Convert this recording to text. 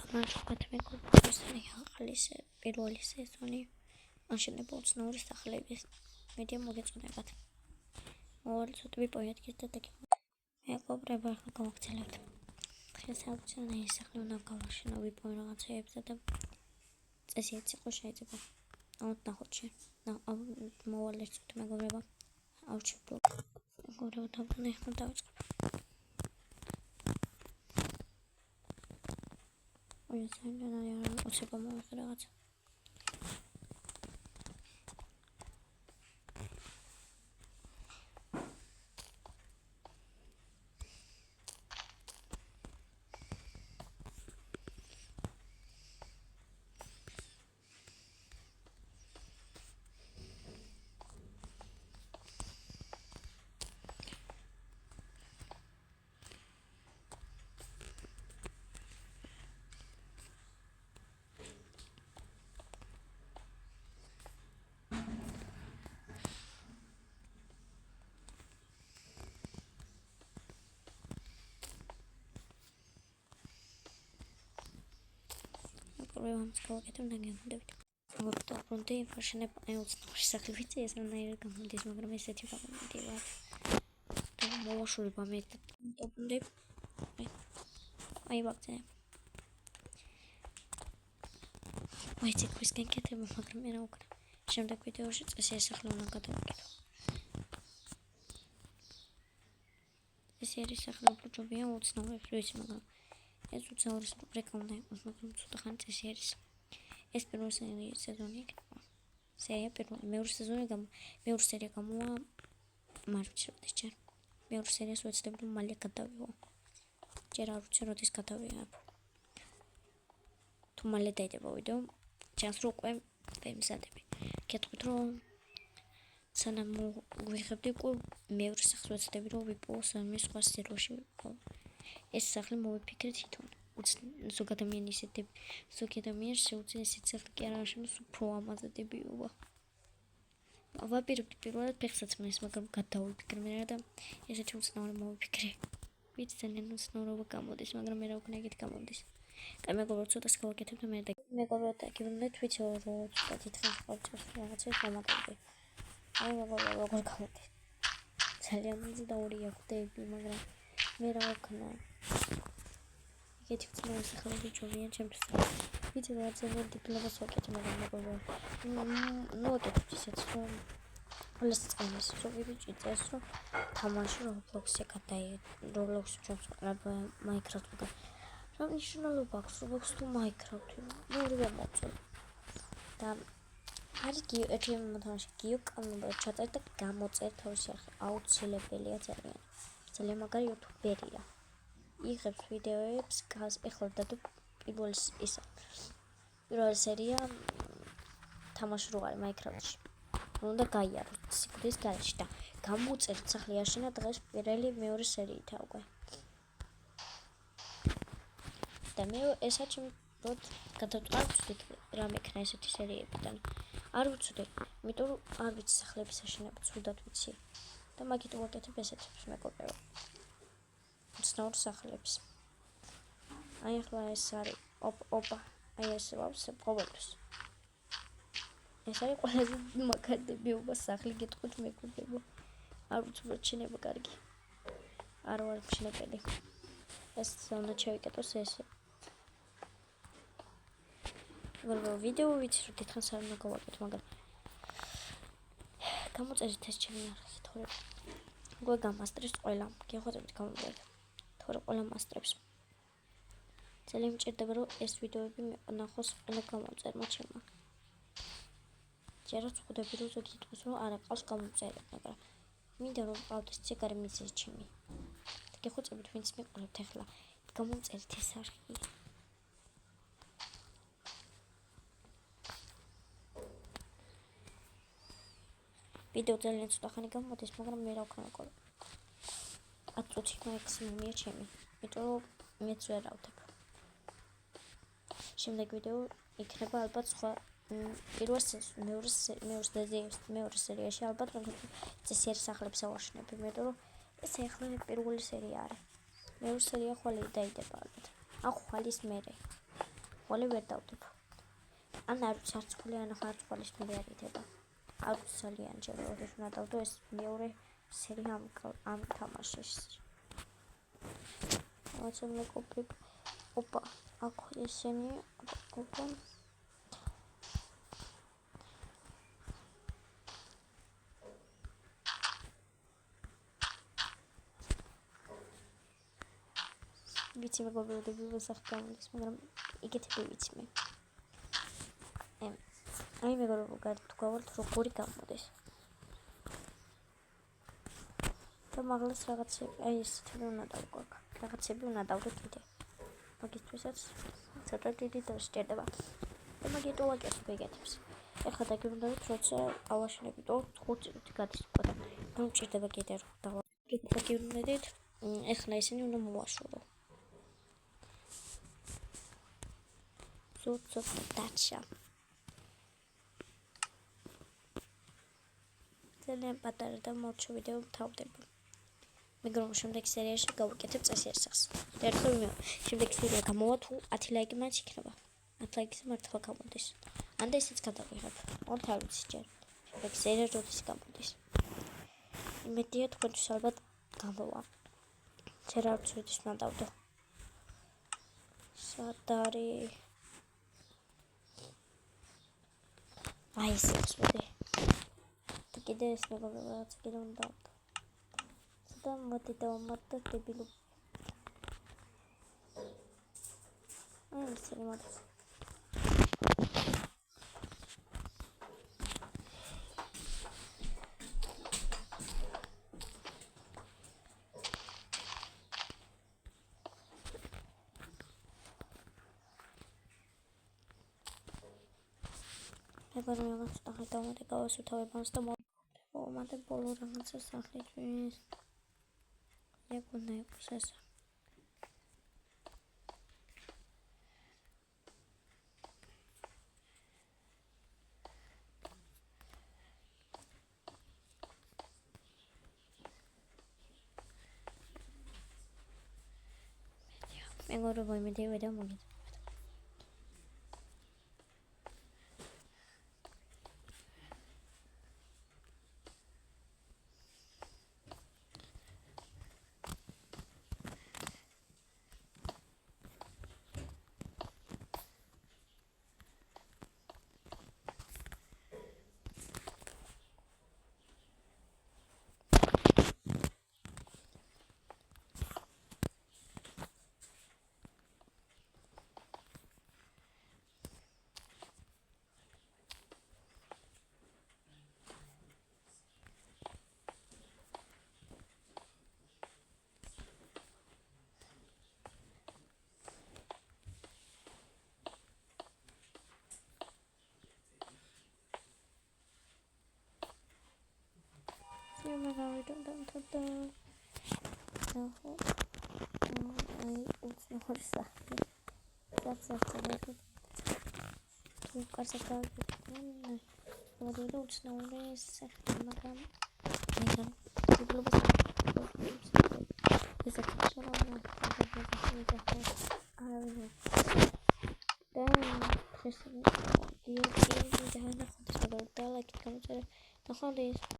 ნაჟღათ მეგობრებისთან ახალის პირველი სეზონი მაშინება უცნაური სახლების მედია მოგეწონებათ. მოვარცოდები პოეტკის და მეგობრებო ახლა გავაგრძელებთ. შესაძლოა ეს სახლი უნდა გავაშენო ვიპოვე რაღაცეებზე და წესიაც იყო შეიძლება. ნახოთ შენ. მოვალეცოთ მეგობრებო. ავჩებო. მეგობრებო დაბრუნე ახლა დავიწყებ. Oye, no sé cómo hacer agacha. Vamos a ver qué tal David. Ahora pronto y fashion sacrifice es una idea como this მაგრამ ესეთი გამომდივა. და მოვაშორება მე ტოპნდე. აი ვაკეთე. აი ცეკვისკენ კეთება მაგრამ მე რა უკრა. შემდეგ ვიდეოში წესი ესახლა უნდა გადავაკეთო. ეს არის ახლა პროჯობია უცნაურებს ვიცი მაგრამ ეს უცნაურის რუბრიკა უნდა იყოს მაგრამ ცოტა ხანი წესი არის. ეს პირველი სეზონი იქნება. მეორე სერია გამოვა მარჩ როდის ჯერ. მეორე სერიას ვეცდები რომ მალე გადავიღო. ჯერ არ ვიცი როდის გადავიღებ. თუ მალე დაიდება ვიდეო, ჩანს რომ უკვე ვემზადები. გეტყვით რომ სანამ ვიღებდი უკვე მეორე სახლს ვეცდები რომ ვიპოვო სამი სხვა სერიაში ვიპოვო. ეს სახლი მოვიფიქრე თვითონ. ზოგ ადამიანის ზოგი ადამიანს შეუძლია ესეთ სახლი კი არ აღაშენოს უფრო ამაზადებიობა. ვაპირებდი პირველად ფეხსაცმელს, მაგრამ გადავიფიქრე მე და ესეთი უცნაური მოვიფიქრე. ვიცი ძალიან უცნაურობა გამოდის, მაგრამ მე რა ვქნა ეგეთ გამოდის. კაი მეგობრებო, ცოტას გავაკეთებ და მე და მეგობრებო დაგიბრუნდეთ, ვიცი რომ ცოტა თითქმის ყოველთვის რაღაცას გამატებდი. აი მეგობრებო, როგორ გავაკეთე. ძალიან მძიდაური აკვდები, მაგრამ მე რა ვქნა ეგეთი უცნაური სახლები ჯობია ჩემთვის. ვიცი რა ძალიან დიპლომას ვაკეთე, მაგრამ მეგობრებო, ნუ ვაკეთებ ისეთ რომ alles წამის რომ ვიბიჭი წეს რომ თამაში Roblox-ზე Roblox-ში ჩავს ყრაბ Minecraft-ზე და რა მნიშვნელობა აქვს Roblox თუ Minecraft-ი ორივე მოწონს და არის ერთი მოთამაშე გიოკანობა ჩატარ და გამოწერ თავისი არხი აუცილებელია ძალიან მაგარი YouTuber-ია იღებს ვიდეოებს ეხლა და პირველი სერია თამაში რო არის Minecraft-ში უნდა გაიაროთ სიკვდილის გარეშე და გამოწერთ სახლი აშენა დღეს პირველი მეორე სერიითაა უკვე. და მე ესა ჩემი როდ გადავწყვეტ რა მექნა ესეთი სერიებიდან. არ ვიცოდი, იმიტომ რომ არ ვიცი სახლების აშენება ცუდად ვიცი. და მაგით ვაკეთებ ესეთებს მეგობრებო. უცნაურ სახლებს. აი ახლა ეს არის ოპა. აი ეს ვავსებ ყოველთვის. ეს არის ყველაზე მაგარდებიობა სახლი გეტყვით მეგობრებო. არ ვიცი რა შეიძლება კარგი. არ ვარ ჩნებელი. ეს უნდა შევიკეთოს ესე. მაგრამ ვიდეო ვიცი რომ დიდხანს არ უნდა გავაკეთო, მაგრამ გამოწერეთ ეს ჩემი არხი, თორე უკვე გამასტრებს ყველა. გეხვეწებით გამოწერეთ. თორე ყველა მასტრებს. ძალიან მჭირდება რომ ეს ვიდეოები ნახოს ყველა გამოწერმა ჩემმა. ჯერაც ხვდები რომ ზოგი თქოს რომ არ აყავს გამოწერება, მაგრამ მინდა რომ ყავდეს ციგარი მიზეზი ჩემი. და გეხვეწებით ვინც მიყურებთ ახლა გამოწერეთ ეს არხი. ვიდეო ძალიან ცოტა ხანი გამოდის, მაგრამ მე რა ვქნა მეკობრე. 10 წუთი მაქსიმუმია ჩემი, იმიტომ რომ მეც ვერ რავდებ. შემდეგ ვიდეო იქნება ალბათ სხვა მეორე სერიაში ალბათ წესი არის სახლებს ავაშენებ, იმიტომ რომ ეს ახლა პირველი სერია არის. მეორე სერია ხვალ დაიდება ალბათ. ახვალის მერე. ყოლი ვერ დავდებ. ან არ ვიცი არც ყოლი ან არც ყოლის მე არ იტება. არ ვიცი ძალიან ჯერ როდის უნდა დავდო ეს მეორე სერია ამ თამაშის. What's in the copy? Opa, aku sini open. Ვიცი მეგობრებო ვასახკამის, მაგრამ იგეთები ვიცი მე. აი მეგობრებო, გავართ როგორი გამოდის. და მაგალითად რაღაცები, აი ეს თვითონ უნდა დავკაკ. რაღაცები უნდა დავდო კიდე. მაგისთვისაც ცოტა დიდი დრო სჭირდება. და მაგით ოვაკეთებ ეგეთებს. ეხლა დაგიბრუნდებით, როცა ავაშენებით 5 წუთი გადის უკვე და რომ მჭირდება კიდე რომ დაგიბრუნდებით, ეხლა ისინი უნდა მოვაშორო. ცოტა დაჩა. ძალიან პატარა და მორჩო ვიდეო მთავრდება. მაგრამ შემდეგ სერიაში გავუკეთებ წესიერსახს. ერთხელ შემდეგ სერია გამოვა თუ 10 ლაიკი მაინც იქნება. 10 ლაიქზე მართლა გამოდის. ან და ისიც გადავიღებ. არ ვიცი ჯერ. შემდეგ სერია როდის გამოდის. იმედია თქვენთვის ალბათ გამოვა. ჯერ არ ვიცი როდის უნდა დავდო. სად არის? აი ეს ხსვედი. კიდე ეს მეგობრებო რაღაც კიდე უნდა დავდო. და მოდი დავამატო დებილო. აი ეს მოდი. მეგობრებო რაღაც დავამატე გავასუთავებანს და მომატე ბოლო რაღაცა სახე ჩვენს. Якуна процесс. Я говорю, вы мне видео могут. Я могу там ай очень хорошо. Завтра tu карсакал вот это очень нравится магам магам ты любишь это хорошо ладно да я находишь на лайк кому-то находишь